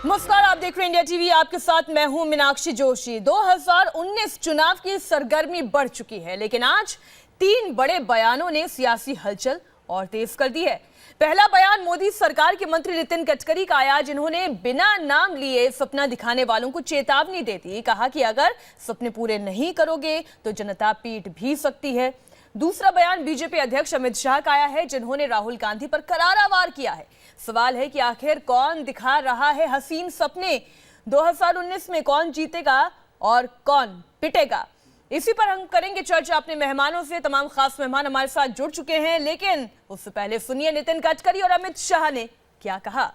नमस्कार, आप देख रहे हैं इंडिया टीवी। आपके साथ मैं हूं मीनाक्षी जोशी। 2019 चुनाव की सरगर्मी बढ़ चुकी है, लेकिन आज 3 बड़े बयानों ने सियासी हलचल और तेज कर दी है। पहला बयान मोदी सरकार के मंत्री नितिन गडकरी का आया, जिन्होंने बिना नाम लिए सपना दिखाने वालों को चेतावनी दे दी। कहा कि अगर सपने पूरे नहीं करोगे तो जनता पीट भी सकती है। दूसरा बयान बीजेपी अध्यक्ष अमित शाह का आया है, जिन्होंने राहुल गांधी पर करारा वार किया है। सवाल है कि आखिर कौन दिखा रहा है हसीन सपने? 2019 में कौन जीतेगा और कौन पिटेगा? इसी पर हम करेंगे चर्चा अपने मेहमानों से। तमाम खास मेहमान हमारे साथ जुड़ चुके हैं, लेकिन उससे पहले सुनिए नितिन गडकरी और अमित शाह ने क्या कहा।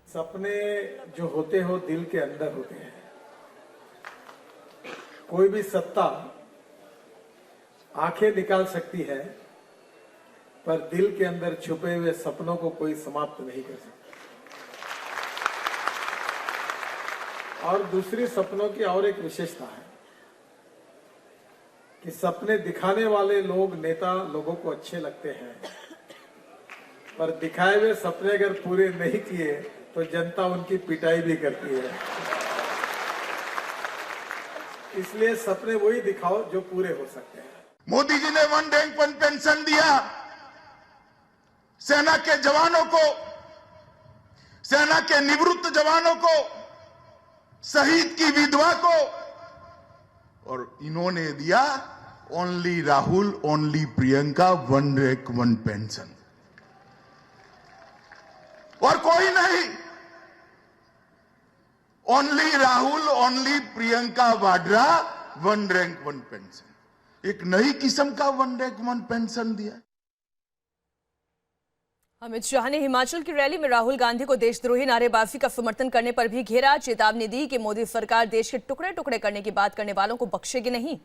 सपने जो होते हो दिल के अंदर होते हैं। कोई भी सत्ता आंखें निकाल सकती है, पर दिल के अंदर छुपे हुए सपनों को कोई समाप्त नहीं कर सकता। और दूसरी सपनों की और एक विशेषता है कि सपने दिखाने वाले लोग, नेता लोगों को अच्छे लगते हैं, पर दिखाए हुए सपने अगर पूरे नहीं किए तो जनता उनकी पिटाई भी करती है। इसलिए सपने वही दिखाओ जो पूरे हो सकते हैं। मोदी जी ने 1 रैंक 1 पेंशन दिया सेना के जवानों को, सेना के निवृत्त जवानों को, शहीद की विधवा को, और इन्होंने दिया only Rahul, only Priyanka 1 rank 1 pension, और कोई नहीं। Only Rahul, only Priyanka Vadra 1 rank 1 pension. एक नई किस्म का 1 रैंक 1 पेंशन दिया। अमित शाह ने हिमाचल की रैली में राहुल गांधी को देशद्रोही नारेबाजी का समर्थन करने पर भी घेरा। चेतावनी दी कि मोदी सरकार देश के टुकड़े टुकड़े करने की बात करने वालों को बख्शेगी नहीं।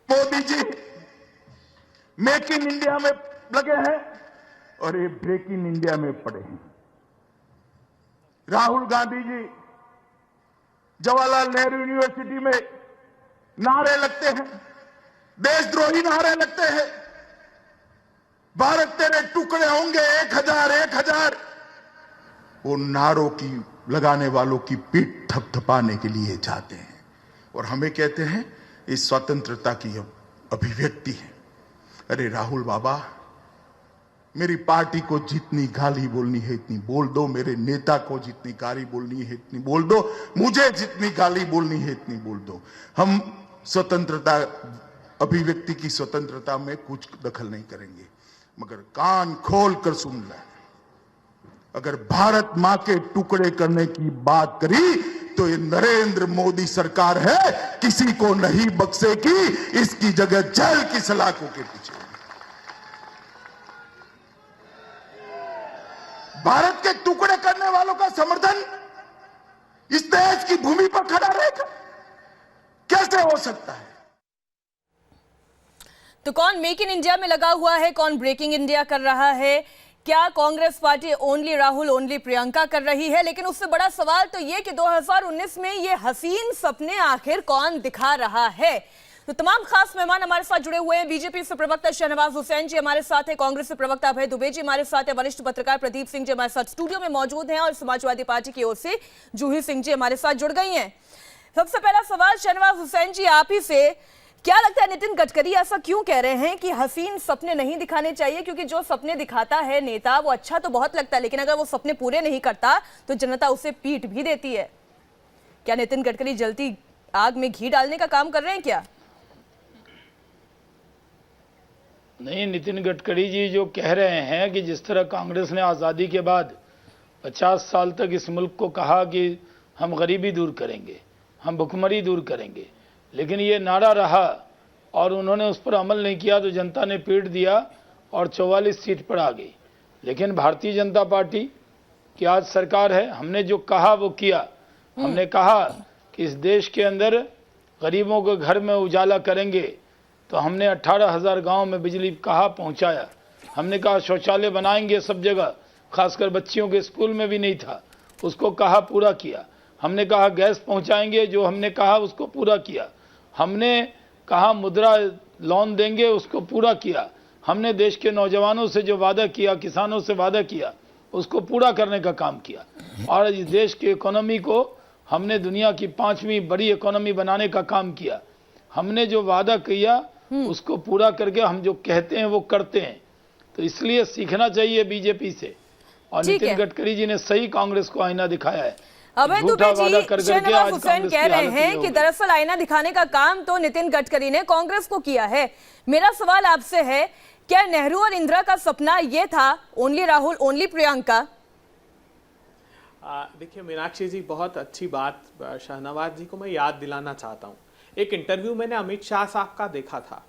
Modi ji make in India में लगे हैं और ये ब्रेक इन इंडिया में पड़े हैं। राहुल गांधी जी जवाहरलाल नेहरू यूनिवर्सिटी में नारे लगते हैं, देशद्रोही नारे लगते हैं। भारत तेरे टुकड़े होंगे 1000 1000। वो नारों की लगाने वालों की पीठ थपथपाने के लिए जाते हैं और हमें कहते हैं इस स्वतंत्रता की अभिव्यक्ति है। अरे राहुल बाबा, मेरी पार्टी को जितनी गाली बोलनी है इतनी बोल दो, मेरे नेता को जितनी गाली बोलनी है इतनी बोल दो, मुझे जितनी गाली बोलनी है इतनी बोल दो। हम स्वतंत्रता, अभिव्यक्ति की स्वतंत्रता में कुछ दखल नहीं करेंगे, मगर कान खोल कर सुन ले। अगर भारत मां के टुकड़े करने की बात करी तो ये नरेंद्र मोदी सरकार है, किसी को नहीं बख्शेगी। इसकी जगह जेल की सलाखों के पीछे। भारत के टुकड़े करने वालों का समर्थन इस देश की भूमि पर खड़ा रहेगा? कैसे हो सकता है? तो कौन मेक इन इंडिया में लगा हुआ है, कौन ब्रेकिंग इंडिया कर रहा है? क्या Congress party only Rahul, only Priyanka कर रही है? लेकिन उससे बड़ा सवाल तो ये कि 2019 में ये हसीन सपने आखिर कौन दिखा रहा है? तो तमाम खास मेहमान हमारे साथ जुड़े हुए हैं। बीजेपी से प्रवक्ता शहनवाज हुसैन जी हमारे साथ है, कांग्रेस से प्रवक्ता अभय दुबे जी हमारे साथ है, वरिष्ठ पत्रकार प्रदीप सिंह जी हमारे साथ स्टूडियो में मौजूद हैं, और समाजवादी पार्टी की ओर से जूही सिंह जी हमारे साथ जुड़ गई हैं। सबसे पहला सवाल शहनवाज हुसैन जी आप ही से, क्या लगता है नितिन गडकरी ऐसा क्यों कह रहे हैं कि हसीन सपने नहीं दिखाने चाहिए? क्योंकि जो सपने दिखाता है नेता वो अच्छा तो बहुत लगता है, लेकिन अगर वो सपने पूरे नहीं करता तो जनता उसे पीट भी देती है। क्या नितिन गडकरी जलती आग में घी डालने का काम कर रहे हैं क्या? नहीं, नितिन गडकरी जी जो कह रहे हैं कि जिस तरह कांग्रेस ने आज़ादी के बाद 50 साल तक इस मुल्क को कहा कि हम गरीबी दूर करेंगे, हम भुखमरी दूर करेंगे, लेकिन ये नारा रहा और उन्होंने उस पर अमल नहीं किया तो जनता ने पीट दिया और 44 सीट पर आ गई। लेकिन भारतीय जनता पार्टी की आज सरकार है, हमने जो कहा वो किया। हमने कहा कि इस देश के अंदर गरीबों के घर में उजाला करेंगे, तो हमने 18,000 गांव में बिजली कहा पहुंचाया। हमने कहा शौचालय बनाएंगे सब जगह, खासकर बच्चियों के स्कूल में भी नहीं था, उसको कहा पूरा किया। हमने कहा गैस पहुंचाएंगे, जो हमने कहा उसको पूरा किया। हमने कहा मुद्रा लोन देंगे, उसको पूरा किया। हमने देश के नौजवानों से जो वादा किया, किसानों से वादा किया, उसको पूरा करने का काम किया और इस देश की इकोनॉमी को हमने दुनिया की 5वीं बड़ी इकोनॉमी बनाने का काम किया। हमने जो वादा किया उसको पूरा करके हम जो कहते हैं वो करते हैं। तो इसलिए सीखना चाहिए बीजेपी से। और नितिन गडकरी जी ने सही कांग्रेस को आईना दिखाया है। अभय दुबे जी, शहनवाज हुसैन कह रहे हैं कि दरअसल आईना दिखाने का काम तो नितिन गडकरी ने कांग्रेस को किया है। मेरा सवाल आपसे है, क्या नेहरू और इंदिरा का सपना ये था, ओनली राहुल ओनली प्रियंका? देखिए मीनाक्षी जी, बहुत अच्छी बात शहनवाज जी को मैं याद दिलाना चाहता हूँ। एक इंटरव्यू मैंने अमित शाह साहब का देखा था।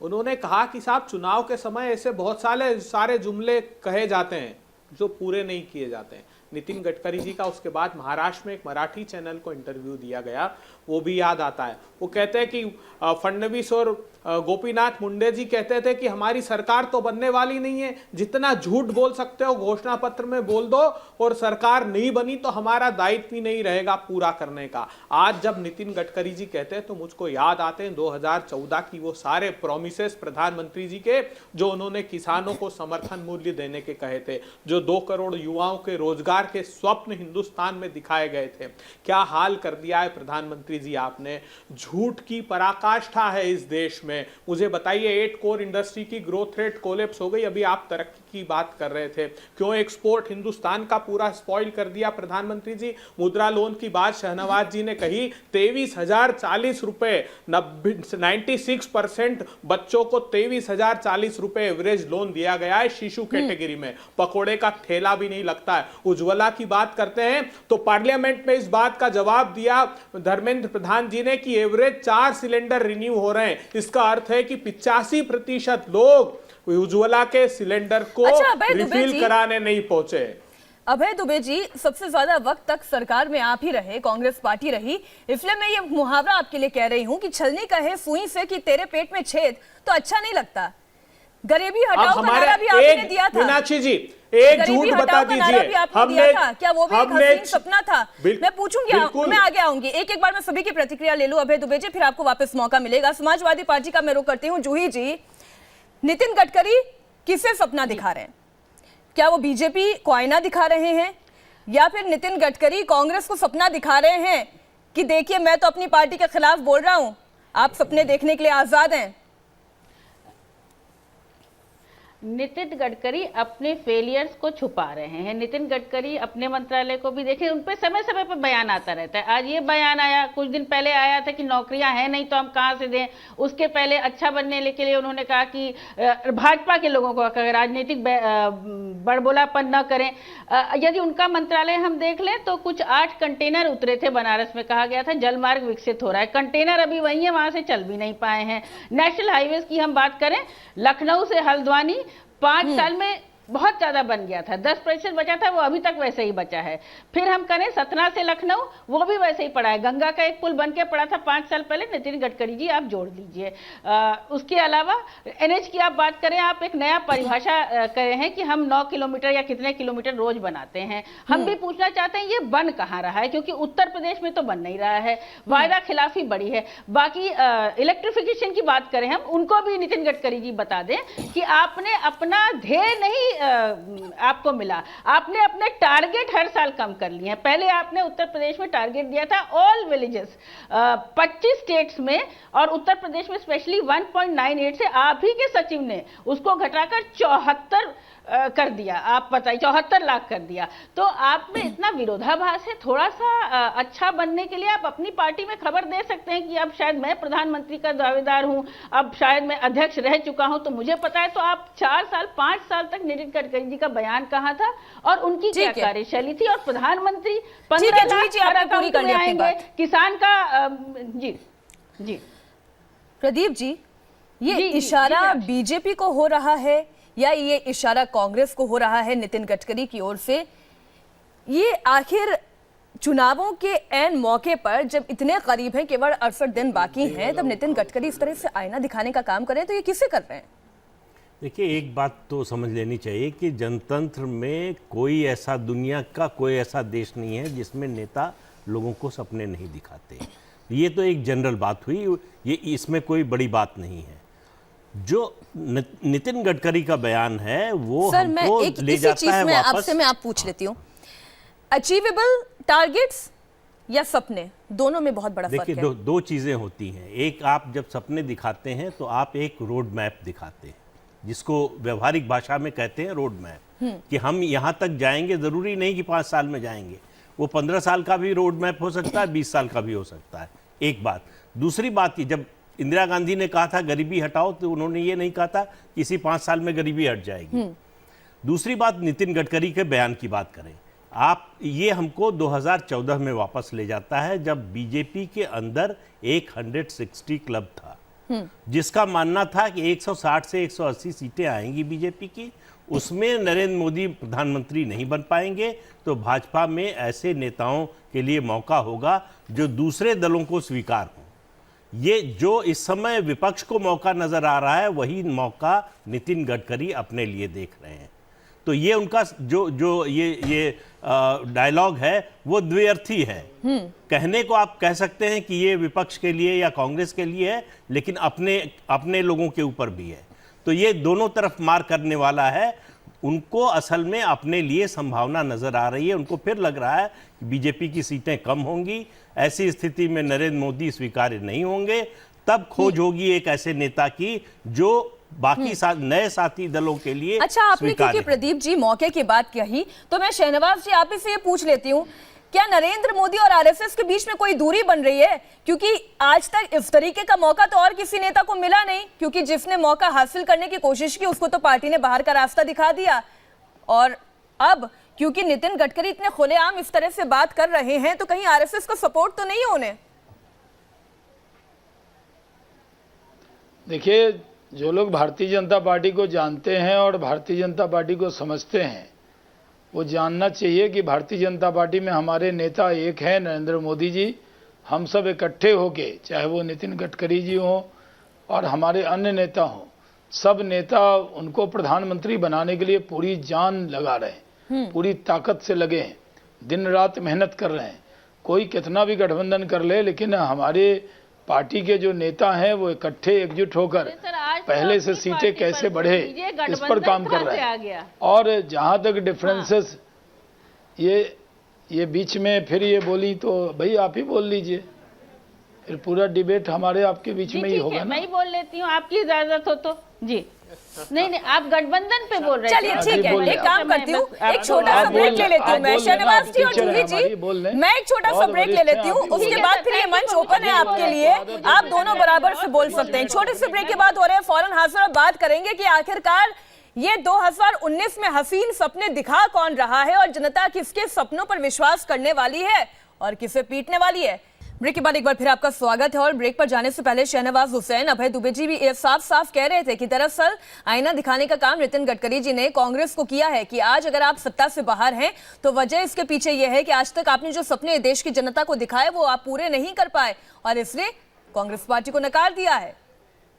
उन्होंने कहा कि साहब चुनाव के समय ऐसे बहुत सारे जुमले कहे जाते हैं जो पूरे नहीं किए जाते हैं। नितिन गडकरी जी का उसके बाद महाराष्ट्र में एक मराठी चैनल को इंटरव्यू दिया गया, वो भी याद आता है। वो कहते हैं कि फडणवीस और गोपीनाथ मुंडे जी कहते थे कि हमारी सरकार तो बनने वाली नहीं है, जितना झूठ बोल सकते हो घोषणा पत्र में बोल दो, और सरकार नहीं बनी तो हमारा दायित्व ही नहीं रहेगा पूरा करने का। आज जब नितिन गडकरी जी कहते हैं तो मुझको याद आते हैं 2014 की वो सारे प्रॉमिसेस प्रधानमंत्री जी के, जो उन्होंने किसानों को समर्थन मूल्य देने के कहे थे, जो 2 करोड़ युवाओं के रोजगार के स्वप्न हिंदुस्तान में दिखाए गए थे। क्या हाल कर दिया है प्रधानमंत्री जी आपने। झूठ की पराकाष्ठा है इस देश में। मुझे बताइए, 8 कोर इंडस्ट्री की ग्रोथ रेट कोलैप्स हो गई। अभी आप तरक्की की बात कर रहे थे, क्यों एक्सपोर्ट हिंदुस्तान का पूरा स्पॉइल कर दिया प्रधानमंत्री जी। मुद्रा लोन की बात शहनवाज जी ने कही, 23,040 रुपए, 96% बच्चों को 23,040 रुपए एवरेज लोन दिया गया है शिशु कैटेगरी में। पकोड़े का ठेला भी नहीं लगता है। उज्ज्वला की बात करते हैं तो पार्लियामेंट में इस बात का जवाब दिया धर्मेंद्र प्रधान जी ने कि एवरेज 4 सिलेंडर रिन्यू हो रहे हैं। इसका अर्थ है कि 85% लोग उज्ज्वला के सिलेंडर को रिफिल कराने नहीं पहुंचे। अभय दुबे जी, सबसे ज्यादा वक्त तक सरकार में आप ही रहे, कांग्रेस पार्टी रही, इसलिए मैं ये मुहावरा आपके लिए कह रही हूं कि छलनी कहे सुई से कि तेरे पेट में छेद तो अच्छा नहीं लगता। गरीबी हटाओ का नारा भी आपने दिया था। मीनाक्षी जी, एक झूठ बता दीजिए, हमने क्या वो भी एक हसीन सपना था? मैं पूछूंगी, मैं आगे आऊंगी। एक बार मैं सभी की प्रतिक्रिया ले लूं अभय दुबे जी, फिर आपको वापस मौका मिलेगा। समाजवादी पार्टी का मैं रुख करती हूं। जूही जी, नितिन गडकरी किसे सपना दिखा रहे हैं? क्या वो बीजेपी को आईना दिखा रहे हैं, या फिर नितिन गडकरी कांग्रेस को सपना दिखा रहे हैं कि देखिए मैं तो अपनी पार्टी के खिलाफ बोल रहा हूं, आप सपने देखने के लिए आजाद हैं? नितिन गडकरी अपने फेलियर्स को छुपा रहे हैं। नितिन गडकरी अपने मंत्रालय को भी देखें, उन पे समय समय पर बयान आता रहता है। आज ये बयान आया, कुछ दिन पहले आया था कि नौकरियां हैं नहीं तो हम कहां से दें। उसके पहले अच्छा बनने के लिए उन्होंने कहा कि भाजपा के लोगों को अगर राजनीतिक बड़बोलापन न करें। यदि उनका मंत्रालय हम देख लें तो कुछ 8 कंटेनर उतरे थे बनारस में, कहा गया था जलमार्ग विकसित हो रहा है। कंटेनर अभी वही है, वहां से चल भी नहीं पाए हैं। नेशनल हाईवेज की हम बात करें, लखनऊ से हल्द्वानी 5 साल में बहुत ज्यादा बन गया था, 10% बचा था, वो अभी तक वैसे ही बचा है। फिर हम करें सतना से लखनऊ, वो भी वैसे ही पड़ा है। गंगा का एक पुल बन के पड़ा था 5 साल पहले। नितिन गडकरी जी आप जोड़ लीजिए। उसके अलावा NH की आप बात करें, आप एक नया परिभाषा करे हैं कि हम 9 किलोमीटर या कितने किलोमीटर रोज बनाते हैं। हम भी पूछना चाहते हैं ये बन कहाँ रहा है, क्योंकि उत्तर प्रदेश में तो बन नहीं रहा है, वायदा खिलाफी बड़ी है। बाकी इलेक्ट्रिफिकेशन की बात करें हम, उनको भी नितिन गडकरी जी बता दें कि आपने अपना ध्येय नहीं आपको मिला, आपने अपने टारगेट हर साल कम कर लिए हैं। पहले आपने उत्तर प्रदेश में टारगेट दिया था ऑल विलेजेस 25 स्टेट्स में, और उत्तर प्रदेश में स्पेशली 1.98 से आप ही के सचिव ने उसको घटाकर 74 कर दिया। आप बताइए, 74 लाख कर दिया। तो आप में इतना विरोधाभास है। थोड़ा सा अच्छा बनने के लिए आप अपनी पार्टी में खबर दे सकते हैं कि अब शायद मैं प्रधानमंत्री का दावेदार हूं, अब शायद मैं अध्यक्ष रह चुका हूं तो मुझे पता है। तो आप 4 साल 5 साल तक नितिन गडकरी जी का बयान कहाँ था और उनकी क्या कार्यशैली थी, और प्रधानमंत्री 15 लाख में आएंगे किसान का। जी जी प्रदीप जी, ये इशारा बीजेपी को हो रहा है या ये इशारा कांग्रेस को हो रहा है नितिन गडकरी की ओर से? ये आखिर चुनावों के ऐन मौके पर जब इतने करीब हैं, केवल 68 दिन बाकी हैं, तब नितिन गडकरी इस तरह से आईना दिखाने का काम करें तो ये किसे कर रहे हैं? देखिए, एक बात तो समझ लेनी चाहिए कि जनतंत्र में कोई ऐसा, दुनिया का कोई ऐसा देश नहीं है जिसमें नेता लोगों को सपने नहीं दिखाते। ये तो एक जनरल बात हुई, ये इसमें कोई बड़ी बात नहीं है। जो नितिन गडकरी का बयान है वो सर मैं हमको एक ले इसी जाता चीज है में वापस। आपसे मैं आप पूछ लेती हूँ, अचीवेबल टारगेट्स या सपने, दोनों में बहुत बड़ा फर्क देखिए है। दो चीजें होती हैं। एक, आप जब सपने दिखाते हैं तो आप एक रोड मैप दिखाते हैं, जिसको व्यवहारिक भाषा में कहते हैं रोड मैप, कि हम यहाँ तक जाएंगे। जरूरी नहीं कि 5 साल में जाएंगे, वो 15 साल का भी रोड मैप हो सकता है, 20 साल का भी हो सकता है। एक बात। दूसरी बात, की जब इंदिरा गांधी ने कहा था गरीबी हटाओ, तो उन्होंने ये नहीं कहा था कि इसी 5 साल में गरीबी हट जाएगी। दूसरी बात, नितिन गडकरी के बयान की बात करें आप, ये हमको 2014 में वापस ले जाता है, जब बीजेपी के अंदर एक 160 क्लब था, जिसका मानना था कि 160 से 180 सीटें आएंगी बीजेपी की, उसमें नरेंद्र मोदी प्रधानमंत्री नहीं बन पाएंगे, तो भाजपा में ऐसे नेताओं के लिए मौका होगा जो दूसरे दलों को स्वीकार हो। ये जो इस समय विपक्ष को मौका नजर आ रहा है, वही मौका नितिन गडकरी अपने लिए देख रहे हैं। तो ये उनका जो ये डायलॉग है वो द्व्यर्थी है। कहने को आप कह सकते हैं कि ये विपक्ष के लिए या कांग्रेस के लिए है, लेकिन अपने लोगों के ऊपर भी है। तो ये दोनों तरफ मार करने वाला है। उनको असल में अपने लिए संभावना नजर आ रही है। उनको फिर लग रहा है कि बीजेपी की सीटें कम होंगी, ऐसी स्थिति में नरेंद्र मोदी स्वीकार्य नहीं होंगे, तब खोज होगी एक ऐसे नेता की जो बाकी नए साथी दलों के लिए। अच्छा, आपने क्योंकि प्रदीप जी मौके की बात कही, तो मैं शहनवाज जी आप ही से ये पूछ लेती हूँ, क्या नरेंद्र मोदी और आरएसएस के बीच में कोई दूरी बन रही है? क्योंकि आज तक इस तरीके का मौका तो और किसी नेता को मिला नहीं, क्योंकि जिसने मौका हासिल करने की कोशिश की उसको तो पार्टी ने बाहर का रास्ता दिखा दिया। और अब क्योंकि नितिन गडकरी इतने खुलेआम इस तरह से बात कर रहे हैं, तो कहीं आरएसएस को सपोर्ट तो नहीं है उन्हें? देखिए, जो लोग भारतीय जनता पार्टी को जानते हैं और भारतीय जनता पार्टी को समझते हैं, वो जानना चाहिए कि भारतीय जनता पार्टी में हमारे नेता एक हैं, नरेंद्र मोदी जी। हम सब इकट्ठे होके, चाहे वो नितिन गडकरी जी हों और हमारे अन्य नेता हों, सब नेता उनको प्रधानमंत्री बनाने के लिए पूरी जान लगा रहे हैं, पूरी ताकत से लगे हैं, दिन रात मेहनत कर रहे हैं। कोई कितना भी गठबंधन कर ले, लेकिन हमारे पार्टी के जो नेता हैं वो इकट्ठे एकजुट होकर पहले से सीटें कैसे बढ़े इस पर काम कर रहे हैं। और जहां तक डिफरेंसेस, ये बीच में फिर ये बोली तो भाई आप ही बोल लीजिए, फिर पूरा डिबेट हमारे आपके बीच में ही होगा ना। मैं ही बोल लेती हूँ, आपकी इजाजत हो तो जी। नहीं, आप गठबंधन पे बोल रहे हैं। चलिए ठीक है, एक काम करती हूँ, एक छोटा सा ब्रेक ले लेती हूँ मैं। शहनवाज जी और जूही जी, मैं एक छोटा सा ब्रेक ले लेती हूँ, उसके बाद फिर ये मंच ओपन है आपके लिए, आप दोनों बराबर से बोल सकते हैं। छोटे से ब्रेक के बाद हो रहे हैं, फौरन हाजिर बात करेंगे कि आखिरकार ये 2019 में हसीन सपने दिखा कौन रहा है और जनता किसके सपनों पर विश्वास करने वाली है और किसे पीटने वाली है। ब्रेक के बाद एक बार फिर आपका स्वागत है। और ब्रेक पर जाने से पहले शहनवाज हुसैन, अभय दुबे जी भी साफ साफ कह रहे थे कि दरअसल आईना दिखाने का काम नितिन गडकरी जी ने कांग्रेस को किया है कि आज अगर आप सत्ता से बाहर हैं तो वजह इसके पीछे यह है कि आज तक आपने जो सपने देश की जनता को दिखाए वो आप पूरे नहीं कर पाए और इसलिए कांग्रेस पार्टी को नकार दिया है।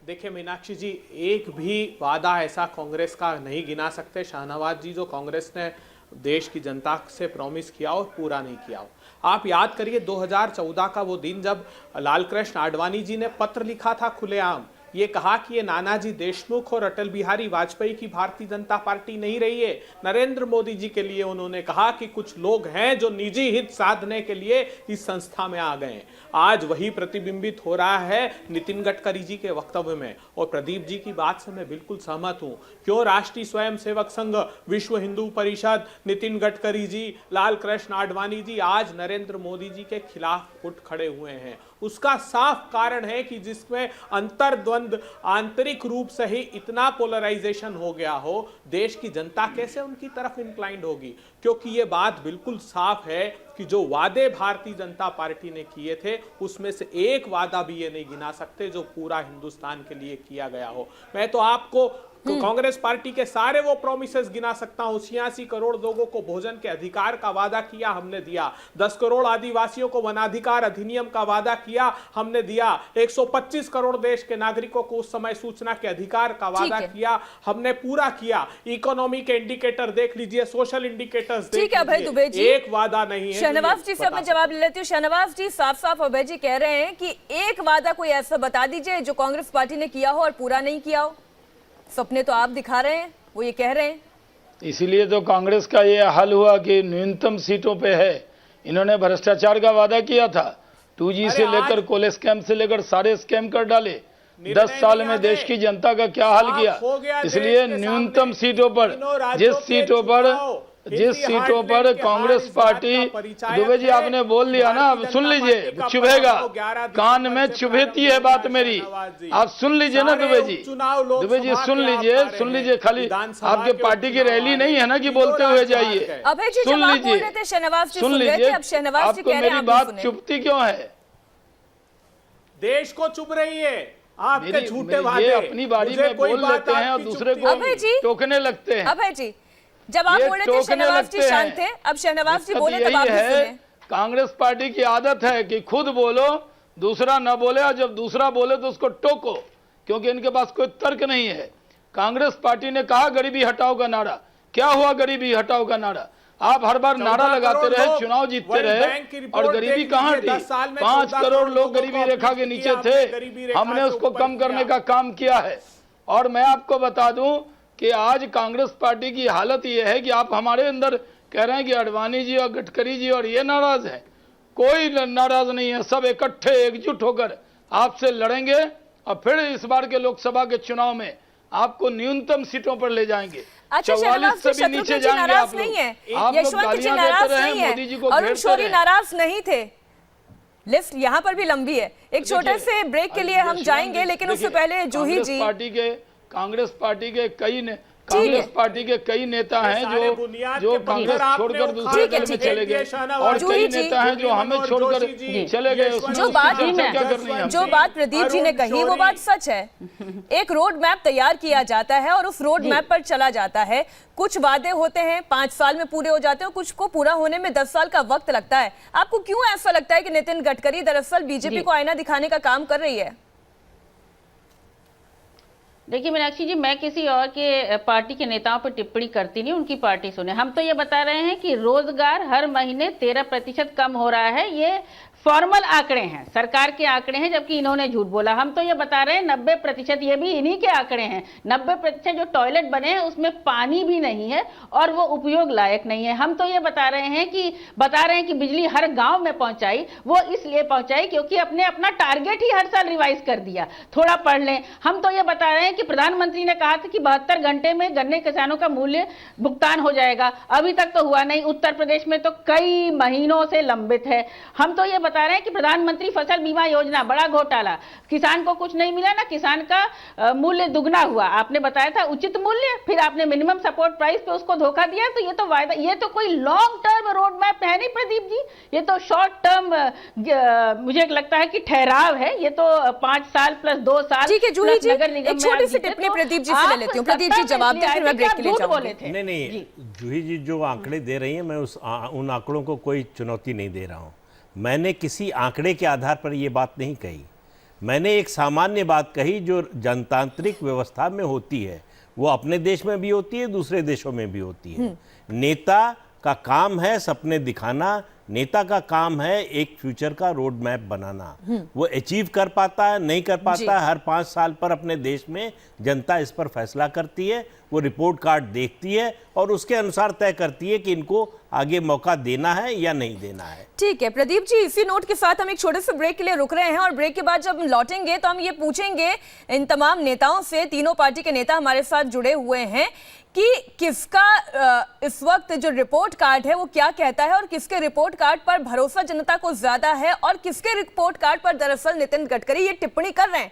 देखिए मीनाक्षी जी, एक भी वादा ऐसा कांग्रेस का नहीं गिना सकते शाहनवाज जी जो कांग्रेस ने देश की जनता से प्रॉमिस किया और पूरा नहीं किया हो। आप याद करिए 2014 का वो दिन जब लालकृष्ण आडवाणी जी ने पत्र लिखा था खुलेआम, ये कहा कि ये नानाजी देशमुख और अटल बिहारी वाजपेयी की भारतीय जनता पार्टी नहीं रही है। नरेंद्र मोदी जी के लिए उन्होंने कहा कि कुछ लोग हैं जो निजी हित साधने के लिए इस संस्था में आ गए। आज वही प्रतिबिंबित हो रहा है नितिन गडकरी जी के वक्तव्य में। और प्रदीप जी की बात से मैं बिल्कुल सहमत हूं। क्यों राष्ट्रीय स्वयंसेवक संघ, विश्व हिंदू परिषद, नितिन गडकरी जी, लालकृष्ण आडवाणी जी आज नरेंद्र मोदी जी के खिलाफ उठ खड़े हुए हैं? उसका साफ कारण है कि जिसमें अंतर्द्वंद आंतरिक रूप से ही इतना पोलराइजेशन हो गया हो, देश की जनता कैसे उनकी तरफ इंक्लाइंड होगी? क्योंकि ये बात बिल्कुल साफ है कि जो वादे भारतीय जनता पार्टी ने किए थे उसमें से एक वादा भी ये नहीं गिना सकते जो पूरा हिंदुस्तान के लिए किया गया हो। मैं तो आपको कांग्रेस पार्टी के सारे वो प्रोमिसेस गिना सकता हूं। 86 करोड़ लोगों को भोजन के अधिकार का वादा किया, हमने दिया। 10 करोड़ आदिवासियों को वनाधिकार अधिनियम का वादा किया, हमने दिया। 125 करोड़ देश के नागरिकों को उस समय सूचना के अधिकार का वादा किया, हमने पूरा किया। इकोनॉमी के इंडिकेटर देख लीजिए, सोशल इंडिकेटर्स ठीक है अभय दुबे जी, एक वादा नहीं है। शहनवाज जी से अपना जवाब ले लेती हूँ। शहनवाज जी, साफ साफ अभय जी कह रहे हैं कि एक वादा कोई ऐसा बता दीजिए जो कांग्रेस पार्टी ने किया हो और पूरा नहीं किया हो। सपने तो आप दिखा रहे हैं, वो ये कह रहे हैं। इसीलिए तो कांग्रेस का ये हाल हुआ कि न्यूनतम सीटों पे है। इन्होंने भ्रष्टाचार का वादा किया था, 2G से लेकर कोल स्कैम से लेकर सारे स्कैम कर डाले। 10 साल में देश की जनता का क्या हाल किया। इसलिए न्यूनतम सीटों पर, जिस सीटों पर कांग्रेस पार्टी, दुबे जी आपने बोल दिया ना, अब सुन लीजिए, चुभेगा, कान में चुभेती है बात मेरी, आप सुन लीजिए ना दुबे जी सुन लीजिए, खाली आपके पार्टी की रैली नहीं है ना कि बोलते हुए जाइए, सुन लीजिए, आपको मेरी बात चुभती क्यों है? देश को चुभ रही है आपके झूठे वादे। ये अपनी बारी में बोल लेते हैं और दूसरे को टोकने लगते हैं। अभय जी, जब आप बोले थे शहनवाज जी शांत थे, अब शहनवाज जी बोले तब आप भी सुने। कांग्रेस पार्टी की आदत है कि खुद बोलो, दूसरा न बोले, और जब दूसरा बोले तो उसको टोको, क्योंकि इनके पास कोई तर्क नहीं है। कांग्रेस पार्टी ने कहा गरीबी हटाओ का नारा, क्या हुआ गरीबी हटाओ का नारा? आप हर बार नारा लगाते रहे, चुनाव जीतते रहे, और गरीबी कहां थी? 5 करोड़ लोग गरीबी रेखा के नीचे थे, हमने उसको कम करने का काम किया है। और मैं आपको बता दूं कि आज कांग्रेस पार्टी की हालत यह है कि आप हमारे अंदर कह रहे हैं कि अडवाणी जी और गडकरी जी और ये नाराज हैं। कोई नाराज नहीं है, सब इकट्ठे एकजुट होकर आपसे लड़ेंगे और फिर इस बार के लोकसभा के चुनाव में आपको न्यूनतम सीटों पर ले जाएंगे। 44 से भी नीचे जाएंगे आप लोग। यशवंत जी नाराज नहीं है, अरुण शौरी नाराज नहीं थे। लिस्ट यहाँ पर भी लंबी है। एक छोटे से ब्रेक के लिए हम जाएंगे, लेकिन उससे पहले जूही जी, कांग्रेस पार्टी के कई नेता हैं जो कांग्रेस छोड़कर दूसरे दल में चले गए, और कई नेता हैं जो हमें छोड़कर चले गए। जो बात प्रदीप जी ने कही वो बात सच है। एक रोड मैप तैयार किया जाता है और उस रोड मैप पर चला जाता है। कुछ वादे होते हैं 5 साल में पूरे हो जाते हैं, कुछ को पूरा होने में 10 साल का वक्त लगता है। आपको क्यों ऐसा लगता है कि नितिन गडकरी दरअसल बीजेपी को आईना दिखाने का काम कर रही है? देखिए मीनाक्षी जी, मैं किसी और के पार्टी के नेताओं पर टिप्पणी करती नहीं, उनकी पार्टी सुने। हम तो ये बता रहे हैं कि रोजगार हर महीने 13% कम हो रहा है। ये फॉर्मल आंकड़े हैं, सरकार के आंकड़े हैं, जबकि इन्होंने झूठ बोला। हम तो ये बता रहे हैं 90%, ये भी इन्हीं के आंकड़े हैं। 90% जो टॉयलेट बने हैं उसमें पानी भी नहीं है और वो उपयोग लायक नहीं है। हम तो ये बता रहे हैं कि बिजली हर गांव में पहुंचाई, वो इसलिए पहुंचाई क्योंकि अपना टारगेट ही हर साल रिवाइज कर दिया। थोड़ा पढ़ लें। हम तो ये बता रहे हैं कि प्रधानमंत्री ने कहा था कि 72 घंटे में गन्ने किसानों का मूल्य भुगतान हो जाएगा, अभी तक तो हुआ नहीं। उत्तर प्रदेश में तो कई महीनों से लंबित है। हम तो ये बता रहे हैं कि प्रधानमंत्री फसल बीमा योजना बड़ा घोटाला, किसान को कुछ नहीं मिला ना, किसान का मूल्य दुगना हुआ। आपने बताया था उचित मूल्य, फिर आपने मिनिमम सपोर्ट प्राइस पे उसको धोखा दिया। तो ये तो वायदा, ये तो कोई लॉन्ग टर्म रोड मैप है नहीं प्रदीप जी, ये तो शॉर्ट टर्म मुझे लगता है कि ठहराव है। ये तो 5 साल प्लस 2 साल। ठीक है जूही जी, एक छोटी सी टिप्पणी प्रदीप जी से ले लेती हूँ। प्रदीप जी जवाब दें, फिर मैं ब्रेक के लिए जाऊंगी। नहीं, जूही जी जो आंकड़े दे रही हैं, मैं उन आंकड़ों को कोई चुनौती नहीं दे रहा हूँ। मैंने किसी आंकड़े के आधार पर ये बात नहीं कही, मैंने एक सामान्य बात कही जो जनतांत्रिक व्यवस्था में होती है। वो अपने देश में भी होती है, दूसरे देशों में भी होती है। नेता का काम है सपने दिखाना, नेता का काम है एक फ्यूचर का रोड मैप बनाना। वो अचीव कर पाता है, नहीं कर पाता है, हर 5 साल पर अपने देश में जनता इस पर फैसला करती है। वो रिपोर्ट कार्ड देखती है और उसके अनुसार तय करती है कि इनको आगे मौका देना है या नहीं देना है। ठीक है प्रदीप जी, इसी नोट के साथ हम एक छोटे से ब्रेक के लिए रुक रहे हैं, और ब्रेक के बाद जब हम लौटेंगे तो हम ये पूछेंगे इन तमाम नेताओं से, तीनों पार्टी के नेता हमारे साथ जुड़े हुए हैं, कि किसका इस वक्त जो रिपोर्ट कार्ड है वो क्या कहता है और किसके रिपोर्ट कार्ड पर भरोसा जनता को ज्यादा है और किसके रिपोर्ट कार्ड पर दरअसल नितिन गडकरी ये टिप्पणी कर रहे हैं।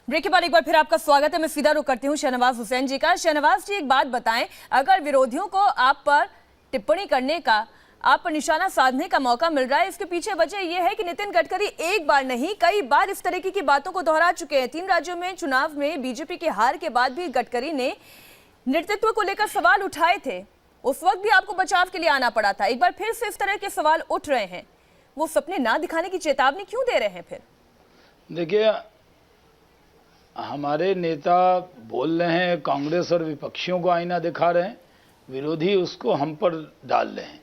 ब्रेक के बाद एक बार फिर आपका स्वागत है। मैं सीधा रुख करती हूँ शहनवाज हुसैन जी का। शहनवाज जी, एक बात बताएं, अगर विरोधियों को आप पर टिप्पणी करने का आप पर निशाना साधने का मौका मिल रहा है। इसके पीछे वजह यह है कि नितिन गडकरी एक बार नहीं कई बार इस तरीके की बातों को दोहरा चुके हैं। 3 राज्यों में चुनाव में बीजेपी की हार के बाद भी गडकरी ने नेतृत्व को लेकर सवाल उठाए थे। उस वक्त भी आपको बचाव के लिए आना पड़ा था। एक बार फिर से इस तरह के सवाल उठ रहे हैं, वो सपने ना दिखाने की चेतावनी क्यों दे रहे हैं फिर? देखिए, हमारे नेता बोल रहे हैं, कांग्रेस और विपक्षियों को आईना दिखा रहे हैं, विरोधी उसको हम पर डाल रहे हैं।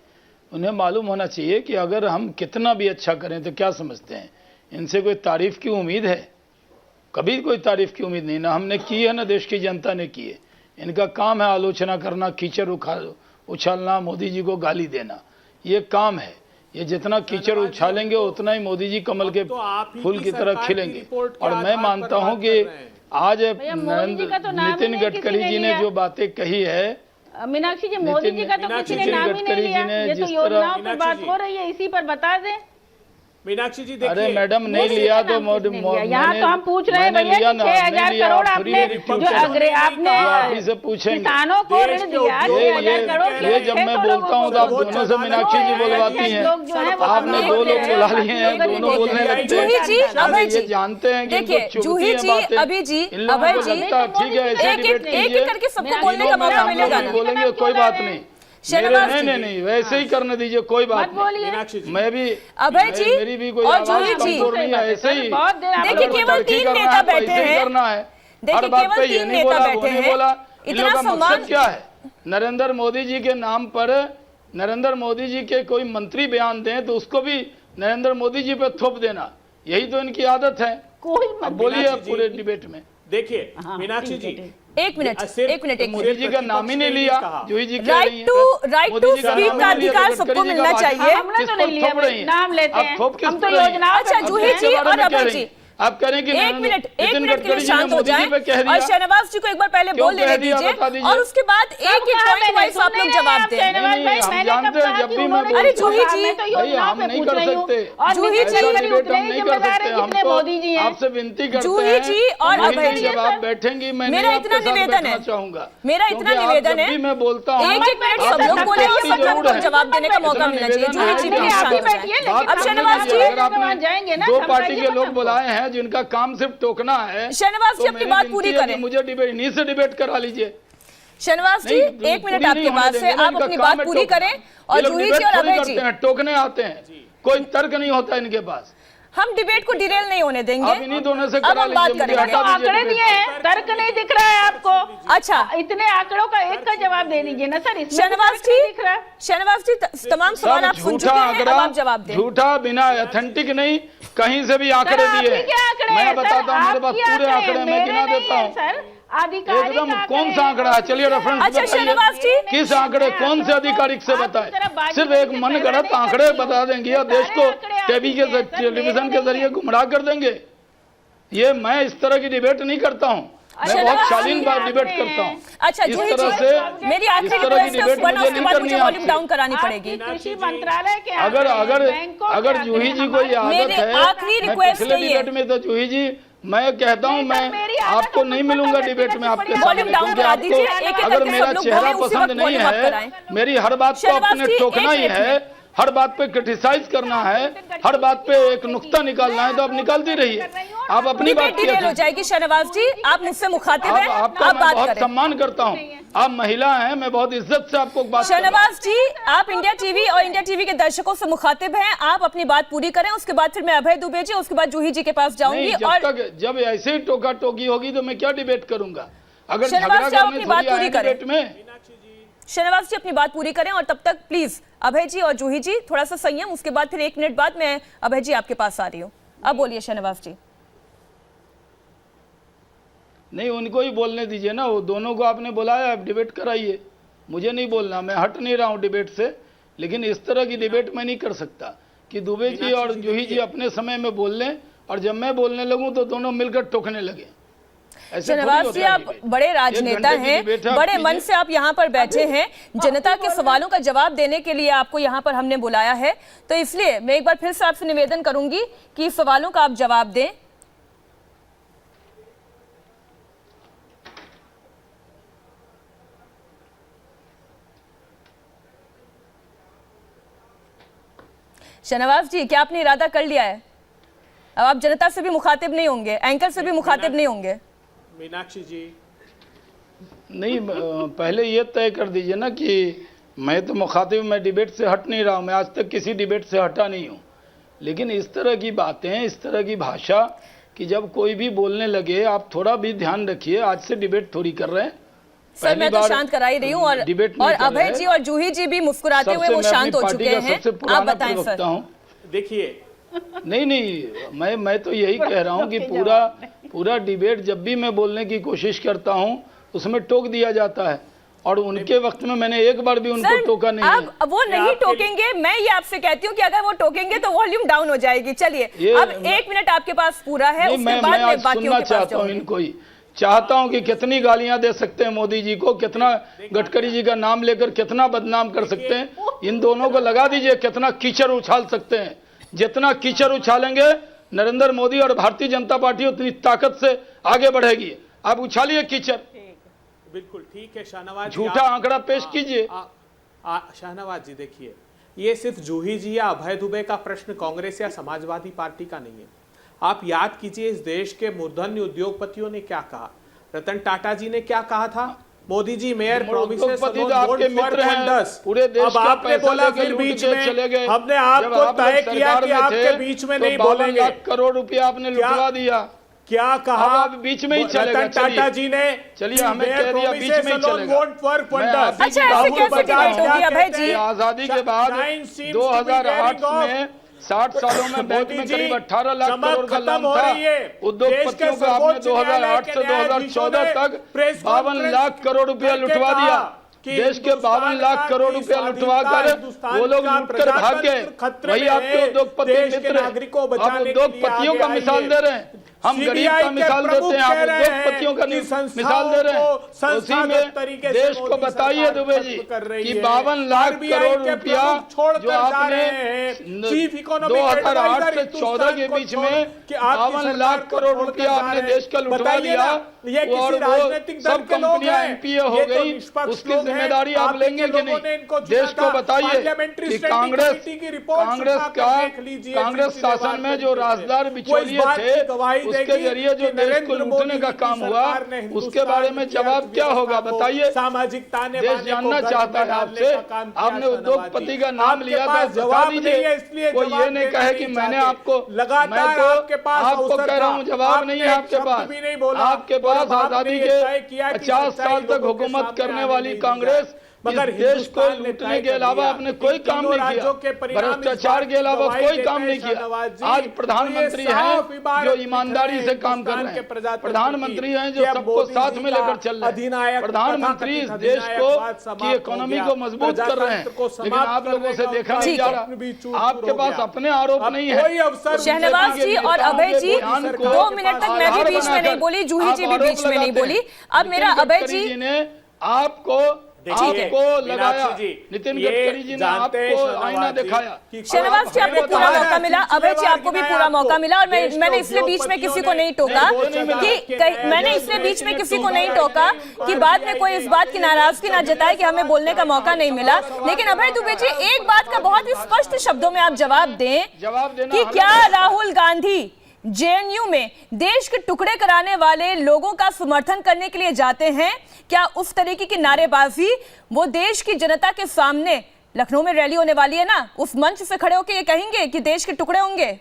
उन्हें मालूम होना चाहिए कि अगर हम कितना भी अच्छा करें तो क्या समझते हैं इनसे कोई तारीफ की उम्मीद है? कभी कोई तारीफ की उम्मीद नहीं, ना हमने की है ना देश की जनता ने की है। इनका काम है आलोचना करना, कीचड़ उछालना, मोदी जी को गाली देना, ये काम है। ये जितना कीचड़ उछालेंगे उतना ही मोदी जी कमल के फूल की तरह खिलेंगे। और मैं मानता हूं कि आज नितिन गडकरी जी ने जो बातें कही है, मीनाक्षी जी, मोदी जी का तो किसी ने नाम ही नहीं लिया। ये तो योजनाओं पर बात हो रही है, इसी पर बता दें। मीनाक्षी जी देखिए, अरे मैडम नहीं लिया तो यहाँ तो हम पूछ रहे हैं भैया कि 6,000 करोड़ आपने जो आपने से पूछेंगे किसानों को ऋण दिया, 6,000 करोड़। ये जब मैं बोलता हूँ तो आप दोनों से मीनाक्षी जी बुलवाती हैं। आपने 2 लोग बुला लिए हैं, दोनों बोलने लगते हैं। जूही जी, अभय जी, ये जानते हैं कि देखिए जूही जी, अभी जी, अभय जी, ठीक है, ऐसे डिबेट एक करके सबको बोलने का मौका मिलेगा ना। बोलेंगे कोई बात नहीं। नहीं, वैसे ही करने दीजिए, कोई बात नहीं। मैं भी, अभय जी मेरी भी कोई और आवाज जूही जी, कमजोर नहीं है, ऐसे ही। देखिए केवल 3 नेता बैठे हैं। करना है, देखिए केवल 3 नेता बैठे हैं, इतना सम्मान क्या है? नरेंद्र मोदी जी के नाम पर नरेंद्र मोदी जी के कोई मंत्री बयान दें तो उसको भी नरेंद्र मोदी जी पे थोप देना, यही तो इनकी आदत है। अब बोलिए पूरे डिबेट में। देखिए मीनाक्षी जी, एक मिनट मोदी जी का नाम ही नहीं लिया। जूही जी राइट टू स्पीक का अधिकार सबको मिलना चाहिए। हमने तो नहीं लिया, नाम लेते हैं हम तो योजनाओं। अच्छा जूही जी और अभय जी, आप करेंगे एक मिनट के लिए शांत हो जाएं और शहनवाज जी को एक बार पहले बोल लेने दीजिए और उसके बाद एक पॉइंट वाइज आप लोग जवाब दें। हम जानते हैं जब भी मैं अरे जूही जी, हम नहीं कर सकते, जूही जी नहीं कर सकते, हम तो आपसे विनती करते हैं। जूही जी और अभय जी, जब आप बैठेंगे मैं मेरा इतना निवेदन है, चाहूंगा, मेरा इतना निवेदन है, मैं बोलता हूँ एक मिनट सब लोग बोले और सब लोग को जवाब देने का मौका मिलना चाहिए। जूही जी प्लीज शांत हो जाएं। अब शहनवाज जी, अगर आपने 2 पार्टी के लोग बुलाए हैं जिनका काम सिर्फ टोकना है, शहनवाज जी अपनी बात पूरी करें। मुझे इन्हीं से डिबेट करा लीजिए। शहनवाज जी 1 मिनट आपके पास है, आप अपनी बात पूरी करें। और जूही जी और अभय जी टोकने आते हैं, कोई तर्क नहीं होता इनके पास। हम डिबेट को डिरेल नहीं होने देंगे। आप इन्हीं दोनों से अब हम बात करेंगे। तो आंकड़े दिए हैं, तर्क नहीं दिख रहा है आपको। अच्छा, इतने आंकड़ों का एक का जवाब दे दीजिए ना सर। शहनवाज जी तमाम सवाल आप सुन चुके हैं, अब आप जवाब दें। झूठा, बिना ऑथेंटिक नहीं, कहीं से भी आंकड़े दिए। मैं बताता हूँ, मेरे पास पूरे आंकड़े मैं गिना देता हूँ एकदम। कौन सा आंकड़ा है? चलिए रेफरेंस अच्छा शहनवाज जी, किस आंकड़े, कौन से अधिकारिक से बताए? सिर्फ एक मन गढ़ंत आंकड़े बता देंगे या देश को टेलीविजन के जरिए गुमराह कर देंगे। ये मैं इस तरह की डिबेट नहीं करता हूँ, मैं बहुत शालीन बात डिबेट करता हूँ। अच्छा इस जूही तरह जी, से मेरी आखिरी रिक्वेस्ट है, वरना उसके बाद मुझे वॉल्यूम डाउन करानी पड़ेगी। कृषि मंत्रालय के अगर जूही जी को ये आदत है, आखिरी रिक्वेस्ट पिछले डिबेट में तो जूही जी मैं कहता हूँ, मैं आपको नहीं मिलूंगा डिबेट में आपके सामने, क्योंकि आपको अगर मेरा चेहरा पसंद नहीं है, मेरी हर बात को आपने टोकना ही है, हर बात पे क्रिटिसाइज करना है, हर बात पे एक नुक्ता निकालना है, तो आप निकालती रहिए। आप अपनी बात हो जाएगी। शहनवाज जी आप मुझसे मुखातिब हैं, आपका आप मैं बात बहुत करें। सम्मान करता हूँ, आप महिला हैं, मैं बहुत इज्जत से आपको बात। शहनवाज जी आप इंडिया टीवी और इंडिया टीवी के दर्शकों से मुखातिब हैं, आप अपनी बात पूरी करें, उसके बाद फिर मैं अभय दुबे जी, उसके बाद जूही जी के पास जाऊंगी। और जब ऐसे ही टोका टोकी होगी तो मैं क्या डिबेट करूंगा? अगर शहनवाज जी अपनी बात पूरी करें, डिबेट में शहनवाज जी अपनी बात पूरी करें और तब तक प्लीज अभय जी और जूही जी थोड़ा सा संयम। उसके बाद फिर 1 मिनट बाद मैं अभय जी आपके पास आ रही हूँ। अब बोलिए शहनवाज जी। नहीं, उनको ही बोलने दीजिए ना, वो दोनों को आपने बुलाया, आप डिबेट कराइए, मुझे नहीं बोलना। मैं हट नहीं रहा हूँ डिबेट से, लेकिन इस तरह की डिबेट मैं नहीं कर सकता कि दुबे जी और जूही जी अपने समय में बोल लें और जब मैं बोलने लगूं तो दोनों मिलकर टोकने लगे। शहनवाज जी आप बड़े राजनेता हैं, बड़े मन से आप यहाँ पर बैठे हैं, जनता के सवालों का जवाब देने के लिए आपको यहाँ पर हमने बुलाया है, तो इसलिए मैं एक बार फिर से आपसे निवेदन करूंगी कि सवालों का आप जवाब दें। शाहनवाज जी, क्या आपने इरादा कर लिया है? अब आप जनता से भी मुखातिब नहीं होंगे, एंकर से भी मुखातिब नहीं होंगे? मीनाक्षी जी, नहीं, पहले ये तय कर दीजिए ना कि मैं तो मुखातिब, मैं डिबेट से हट नहीं रहा हूँ, मैं आज तक किसी डिबेट से हटा नहीं हूँ, लेकिन इस तरह की बातें, इस तरह की भाषा कि जब कोई भी बोलने लगे, आप थोड़ा भी ध्यान रखिए। आज से डिबेट थोड़ी कर रहे हैं। सर, मैं तो शांत करा ही रही हूँ, और अभय जी और जूही जी भी मुस्कुराते हुए वो शांत हो चुके हैं। आप बताएं सर। देखिए, नहीं, मैं तो यही कह रहा हूँ कि पूरा डिबेट जब भी मैं बोलने की कोशिश करता हूँ उसमें टोक दिया जाता है, और उनके वक्त में मैंने एक बार भी उनको टोका नहीं है। अब वो नहीं टोकेंगे, मैं ये आपसे कहती हूँ कि अगर वो टोकेंगे तो वॉल्यूम डाउन हो जाएगी। चलिए, अब 1 मिनट आपके पास पूरा है, उसके बाद मैं बाकियों के पास चाहता हूँ, इनको ही चाहता हूँ कि कितनी गालियां दे सकते हैं मोदी जी को, कितना गडकरी जी का नाम लेकर कितना बदनाम कर सकते हैं, इन दोनों को लगा दीजिए, कितना कीचड़ उछाल सकते हैं। जितना कीचड़ उछालेंगे नरेंद्र मोदी और भारतीय जनता पार्टी उतनी ताकत से आगे बढ़ेगी। आप उछालिए कीचड़। बिल्कुल ठीक है शाहनवाज जी, झूठा आंकड़ा पेश कीजिए। शाहनवाज जी, देखिए, ये सिर्फ जूही जी या अभय दुबे का प्रश्न कांग्रेस या समाजवादी पार्टी का नहीं है। आप याद कीजिए, इस देश के मूर्धन्य उद्योगपतियों ने क्या कहा, रतन टाटा जी ने क्या कहा था, मोदी जी मेयर प्रोमिसेस आपके मित्र हैं, पूरे देश अब आपने बोला फिर बीच में चले गए। हमने आपको तय किया कि आपके बीच में नहीं बोलेंगे। 52 लाख करोड़ रुपया आपने लुटवा दिया, क्या कहा? आप बीच में ही चले गए। टाटा जी ने, चलिए हमें कह दिया बीच में ही चलेगा। अच्छा, ऐसे कैसे डिबेट होगी अभय जी? आजादी के बाद 2008 में 60 सालों में बैंक में करीब 18 लाख करोड़ का लोन था। उद्योगपतियों को आपने 2008 से 2014 तक 52 लाख करोड़ रुपया लुटवा दिया। देश के 52 लाख करोड़ रुपया लुटवा कर वो लोग लुटकर भाग गए। वही आपके उद्योगपति मित्र, आप उद्योगपतियों का मिसाल दे रहे हैं, हम गरीब का मिसाल देते हैं, आप उद्योगपतियों का मिसाल दे रहे हैं। उसी में देश को बताइए दुबे जी कि 52 लाख करोड़ रुपया जो आपने 2008 से 14 के बीच में 52 लाख करोड़ रुपया आपने देश का लुटवा दिया, और वो सब कंपनियां एमपीए हो गई, उसकी जिम्मेदारी आप लेंगे कि नहीं? देश को बताइए कि कांग्रेस शासन में जो राजदार बिचौलिए थे उसके जरिए जो देश को लूटने का काम हुआ, उसके बारे में जवाब क्या होगा बताइए। सामाजिकता ने देश जानना चाहता है आपसे। आपने उद्योगपति का नाम लिया था, बता दीजिए। कोई ये नहीं कहे कि मैंने आपको, मैं तो आपको कह रहा हूँ जवाब नहीं है आपके पास। आपके पास आजादी के 50 साल तक हुकूमत करने वाली कांग्रेस मगर देश को लूटने के अलावा आपने कोई काम नहीं किया, भ्रष्टाचार के अलावा कोई काम नहीं किया। आज प्रधानमंत्री हैं जो ईमानदारी से काम कर रहे हैं, प्रधानमंत्री हैं जो सबको साथ में लेकर चल रहे हैं, प्रधाधानमंत्री इस देश को की इकोनॉमी को मजबूत कर रहे हैं, लेकिन आप लोगों से देखा नहीं जा रहा। आपके पास अपने आरोप नहीं है। शाहनवाज जी और अभय जी, 2 मिनट तक मैं भी बीच में नहीं बोली, जूही जी भी बीच में नहीं बोली। अब मेरा अभय जी ने आपको लगाया, नितिन गडकरी जी ने आपको आईना दिखाया। शाहनवाज जी, आपको पूरा मौका मिला, अभय जी आपको भी पूरा मौका मिला, और मैंने इसलिए बीच में किसी को नहीं टोका कि बाद में कोई इस बात की नाराजगी ना जताए कि हमें बोलने का मौका नहीं मिला। लेकिन अभय दुबे जी, एक बात का बहुत ही स्पष्ट शब्दों में आप जवाब दें कि क्या राहुल गांधी जेएनयू में देश के टुकड़े कराने वाले लोगों का समर्थन करने के लिए जाते हैं? क्या उस तरीके की नारेबाजी वो देश की जनता के सामने, लखनऊ में रैली होने वाली है ना, उस मंच से खड़े होकर ये कहेंगे कि देश के टुकड़े होंगे?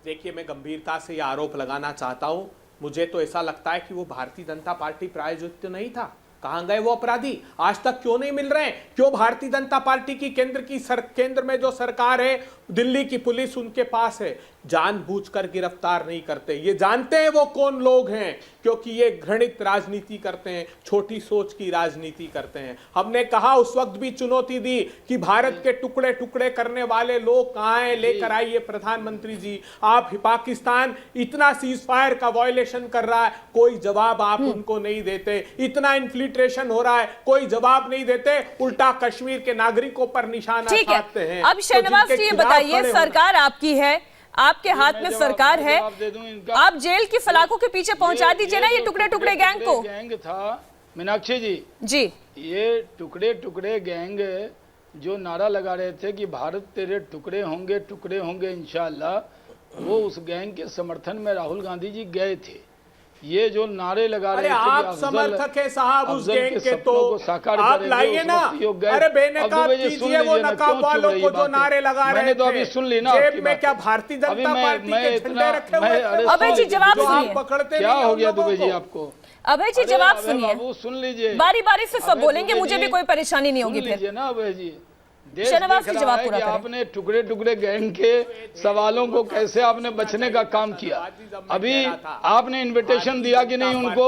देखिए, मैं गंभीरता से यह आरोप लगाना चाहता हूं। मुझे तो ऐसा लगता है कि वो भारतीय जनता पार्टी प्रायोजित तो नहीं था। कहां गए वो अपराधी? आज तक क्यों नहीं मिल रहे हैं? क्यों भारतीय जनता पार्टी की केंद्र में जो सरकार है, दिल्ली की पुलिस उनके पास है, जानबूझकर गिरफ्तार नहीं करते? ये जानते हैं वो कौन लोग हैं, क्योंकि ये घृणित राजनीति करते हैं, छोटी सोच की राजनीति करते हैं। हमने कहा, उस वक्त भी चुनौती दी कि भारत के टुकड़े टुकड़े करने वाले लोग कहां हैं, लेकर आइए प्रधानमंत्री जी। आप पाकिस्तान इतना सीज फायर का वायलेशन कर रहा है, कोई जवाब आप उनको नहीं देते। इतना इन्फिल्ट्रेशन हो रहा है, कोई जवाब नहीं देते, उल्टा कश्मीर के नागरिकों पर निशाना साधते हैं। अब शाहनवाज जी, ये बताइए, सरकार आपकी है, आपके हाथ में सरकार है, आप जेल की सलाखों के पीछे पहुंचा दीजिए ना ये टुकड़े टुकड़े गैंग को। गैंग था मीनाक्षी जी, जी ये टुकड़े टुकड़े गैंग जो नारा लगा रहे थे कि भारत तेरे टुकड़े होंगे इंशाअल्लाह, वो उस गैंग के समर्थन में राहुल गांधी जी गए थे। ये जो नारे लगा रहे थे आप समर्थक है साहब उस गैंग के, तो साकार आप लाइए ना। अरे बेनकाब कीजिए वो नकाब वालों को जो नारे लगा रहे थे। मैंने तो अभी सुन ली ना, जेब में क्या भारतीय जनता पार्टी के झंडे रखे हुए थे? अभय जी जवाब सुनिए। पकड़ते क्या हो गया दुबे जी आपको? अभय जी जवाब सुनिए, बाबू सुन लीजिए, बारी बारी से सब बोलेंगे, मुझे भी कोई परेशानी नहीं होगी फिर। ना अभय जी, देश शहनवाज देख जी रहा जवाब है पूरा कि करें। आपने टुकड़े टुकड़े गैंग के सवालों को कैसे आपने बचने का काम किया। अभी आपने इनविटेशन दिया कि नहीं उनको?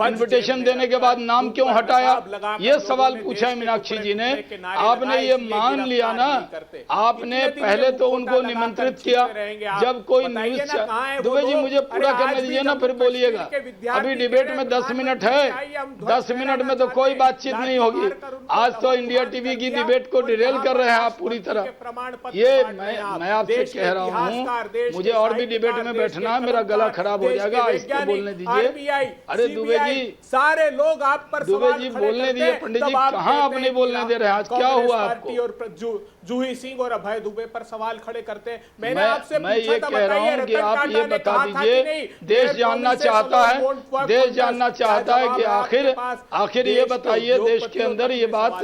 इनविटेशन देने के बाद नाम क्यों हटाया, ये सवाल पूछा है मीनाक्षी जी ने। आपने ये मान लिया ना, आपने पहले तो उनको निमंत्रित किया। जब कोई न्यूज, दुबे जी मुझे पूरा करने दीजिए ना, फिर बोलिएगा। अभी डिबेट में 10 मिनट है, 10 मिनट में तो कोई बातचीत नहीं होगी। आज तो इंडिया टीवी की डिबेट को डिरेल कर रहे हैं आप पूरी तरह। ये मैं आपसे कह रहा हूँ, मुझे और भी डिबेट में बैठना है, मेरा गला खराब हो जाएगा। इसको बोलने दीजिए। अरे दुबे जी, सारे लोग आप पर दुबे जी बोलने दीजिए। पंडित जी कहाँ आप नहीं बोलने दे रहे? आज क्या हुआ आपको? और जूही सिंह और अभय दुबे पर सवाल खड़े करते हैं। मैंने आपसे मैं ये कह रहा हूँ कि आप ये बता दीजिए, देश जानना चाहता है, देश जानना चाहता है कि आखिर ये बताइए, देश के अंदर ये बात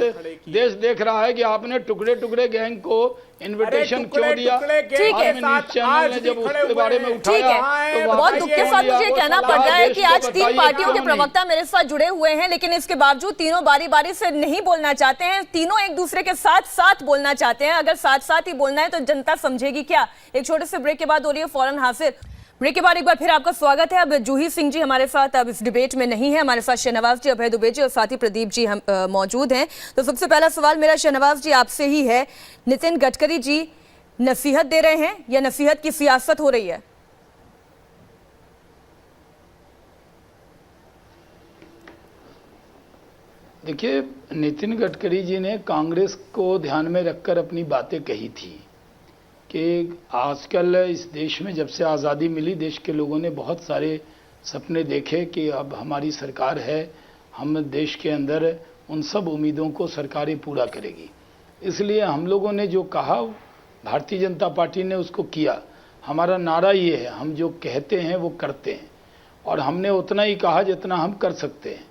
देश देख रहा है कि आपने टुकड़े टुकड़े गैंग को इनविटेशन क्यों दिया। ठीक है, न्यूज़ चैनल ने जब उसके बारे में उठाया तो बहुत दुख के साथ मुझे कहना पड़ रहा है कि आज 3 पार्टियों के प्रवक्ता मेरे साथ जुड़े हुए हैं, लेकिन इसके बावजूद तीनों बारी बारी से नहीं बोलना चाहते हैं। तीनों एक दूसरे के साथ साथ बोलना चाहते हैं। अगर साथ साथ ही बोलना है तो जनता समझेगी क्या? एक छोटे से ब्रेक के बाद हो रही है फौरन हासिल। ब्रेक के बाद एक बार फिर आपका स्वागत है। अब जूही सिंह जी हमारे साथ अब इस डिबेट में नहीं है, हमारे साथ शहनवाज जी, अभय दुबे जी और साथ ही प्रदीप जी हम मौजूद हैं। तो सबसे पहला सवाल मेरा शहनवाज जी आपसे ही है, नितिन गडकरी जी नसीहत दे रहे हैं या नसीहत की सियासत हो रही है? देखिए, नितिन गडकरी जी ने कांग्रेस को ध्यान में रखकर अपनी बातें कही थी कि आजकल इस देश में जब से आज़ादी मिली, देश के लोगों ने बहुत सारे सपने देखे कि अब हमारी सरकार है, हम देश के अंदर उन सब उम्मीदों को सरकारें पूरा करेगी। इसलिए हम लोगों ने जो कहा, भारतीय जनता पार्टी ने उसको किया। हमारा नारा ये है, हम जो कहते हैं वो करते हैं, और हमने उतना ही कहा जितना हम कर सकते हैं।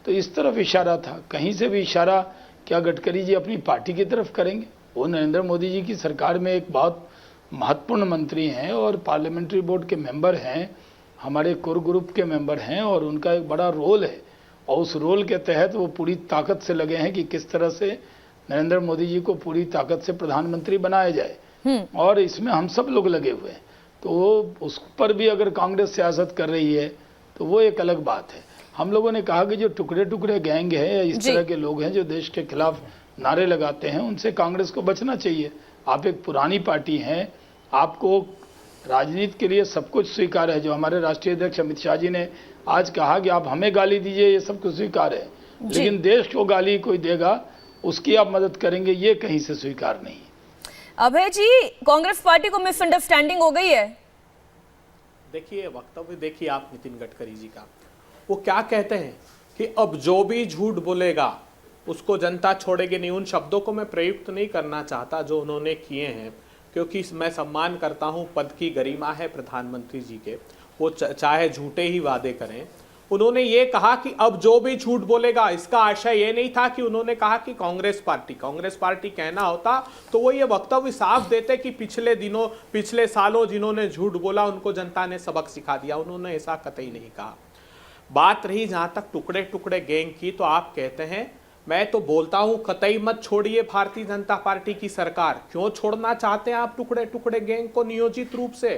तो इस तरफ इशारा था। कहीं से भी इशारा क्या गडकरी जी अपनी पार्टी की तरफ करेंगे? वो नरेंद्र मोदी जी की सरकार में एक बहुत महत्वपूर्ण मंत्री हैं और पार्लियामेंट्री बोर्ड के मेंबर हैं, हमारे कोर ग्रुप के मेंबर हैं, और उनका एक बड़ा रोल है। और उस रोल के तहत वो पूरी ताकत से लगे हैं कि किस तरह से नरेंद्र मोदी जी को पूरी ताकत से प्रधानमंत्री बनाया जाए, और इसमें हम सब लोग लगे हुए हैं। तो उस पर भी अगर कांग्रेस सियासत कर रही है तो वो एक अलग बात है। हम लोगों ने कहा कि जो टुकड़े टुकड़े गैंग है या इस तरह के लोग हैं जो देश के खिलाफ नारे लगाते हैं, उनसे कांग्रेस को बचना चाहिए। आप एक पुरानी पार्टी हैं, आपको राजनीति के लिए सब कुछ स्वीकार है। जो हमारे राष्ट्रीय अध्यक्ष अमित शाह जी ने आज कहा कि आप हमें गाली दीजिए, ये सब कुछ स्वीकार है, लेकिन देश को गाली कोई देगा उसकी आप मदद करेंगे, ये कहीं से स्वीकार नहीं। अभय जी, कांग्रेस पार्टी को मिसअंडरस्टैंडिंग हो गई है? देखिए वक्तव्य देखिए आप नितिन गडकरी जी का, वो क्या कहते हैं कि अब जो भी झूठ बोलेगा उसको जनता छोड़ेगी नहीं। उन शब्दों को मैं प्रयुक्त नहीं करना चाहता जो उन्होंने किए हैं, क्योंकि मैं सम्मान करता हूं, पद की गरिमा है प्रधानमंत्री जी के, वो चाहे झूठे ही वादे करें। उन्होंने ये कहा कि अब जो भी झूठ बोलेगा, इसका आशय ये नहीं था कि उन्होंने कहा कि कांग्रेस पार्टी कहना होता तो वो ये वक्तव्य साफ देते कि पिछले सालों जिन्होंने झूठ बोला उनको जनता ने सबक सिखा दिया। उन्होंने ऐसा कतई नहीं कहा। बात रही जहां तक टुकड़े टुकड़े गैंग की, तो आप कहते हैं, मैं तो बोलता हूं कतई मत छोड़िए भारतीय जनता पार्टी की सरकार। क्यों छोड़ना चाहते हैं आप टुकड़े टुकड़े गैंग को नियोजित रूप से?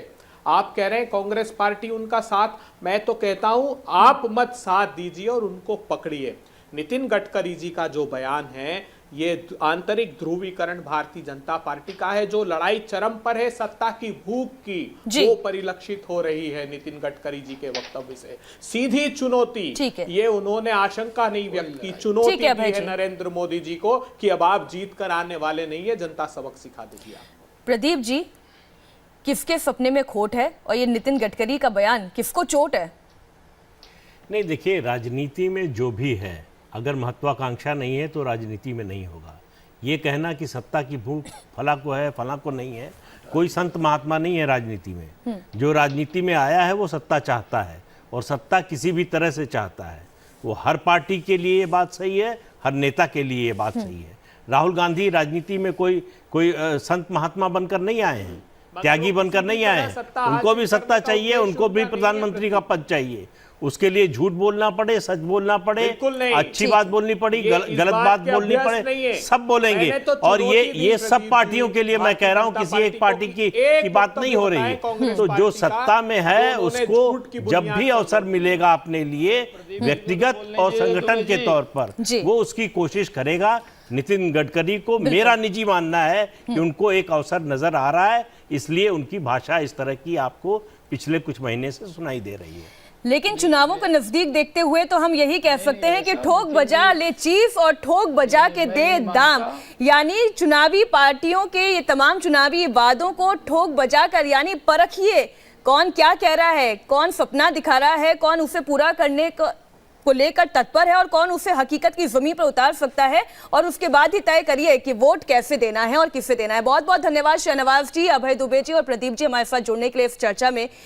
आप कह रहे हैं कांग्रेस पार्टी उनका साथ, मैं तो कहता हूं आप मत साथ दीजिए और उनको पकड़िए। नितिन गडकरी जी का जो बयान है, ये आंतरिक ध्रुवीकरण भारतीय जनता पार्टी का है। जो लड़ाई चरम पर है सत्ता की भूख की, वो परिलक्षित हो रही है नितिन गडकरी जी के वक्तव्य से। सीधी चुनौती, ये उन्होंने आशंका नहीं व्यक्त की, चुनौती दी है नरेंद्र मोदी जी को कि अब आप जीत कर आने वाले नहीं है, जनता सबक सिखा देगी। प्रदीप जी, किसके सपने में खोट है और ये नितिन गडकरी का बयान किसको चोट है? नहीं, देखिए, राजनीति में जो भी है, अगर महत्वाकांक्षा नहीं है तो राजनीति में नहीं होगा। ये कहना कि सत्ता की भूख फला को है फला को नहीं है, कोई संत महात्मा नहीं है राजनीति में। जो राजनीति में आया है वो सत्ता चाहता है, और सत्ता किसी भी तरह से चाहता है। वो हर पार्टी के लिए ये बात सही है, हर नेता के लिए ये बात सही है। राहुल गांधी राजनीति में कोई संत महात्मा बनकर नहीं आए हैं, त्यागी बनकर नहीं आए हैं। उनको भी सत्ता चाहिए, उनको भी प्रधानमंत्री का पद चाहिए। उसके लिए झूठ बोलना पड़े, सच बोलना पड़े, अच्छी बात बोलनी पड़ी, गलत बात बोलनी पड़े, सब बोलेंगे। और ये सब पार्टियों के लिए मैं कह रहा हूं, किसी एक पार्टी की बात नहीं हो रही है। तो जो सत्ता में है उसको जब भी अवसर मिलेगा अपने लिए व्यक्तिगत और संगठन के तौर पर, वो उसकी कोशिश करेगा। नितिन गडकरी को मेरा निजी मानना है कि उनको एक अवसर नजर आ रहा है, इसलिए उनकी भाषा इस तरह की आपको पिछले कुछ महीने से सुनाई दे रही है। लेकिन चुनावों को नजदीक देखते हुए तो हम यही कह सकते हैं कि ठोक बजा ले चीफ और ठोक बजा के दे दाम, यानी चुनावी पार्टियों के ये तमाम चुनावी वादों को ठोक बजा कर यानी परखिए कौन क्या कह रहा है, कौन सपना दिखा रहा है, कौन उसे पूरा करने को लेकर तत्पर है और कौन उसे हकीकत की जमीन पर उतार सकता है, और उसके बाद ही तय करिए कि वोट कैसे देना है और किसे देना है। बहुत बहुत धन्यवाद शहनवाज जी, अभय दुबे जी और प्रदीप जी हमारे साथ जुड़ने के लिए इस चर्चा में।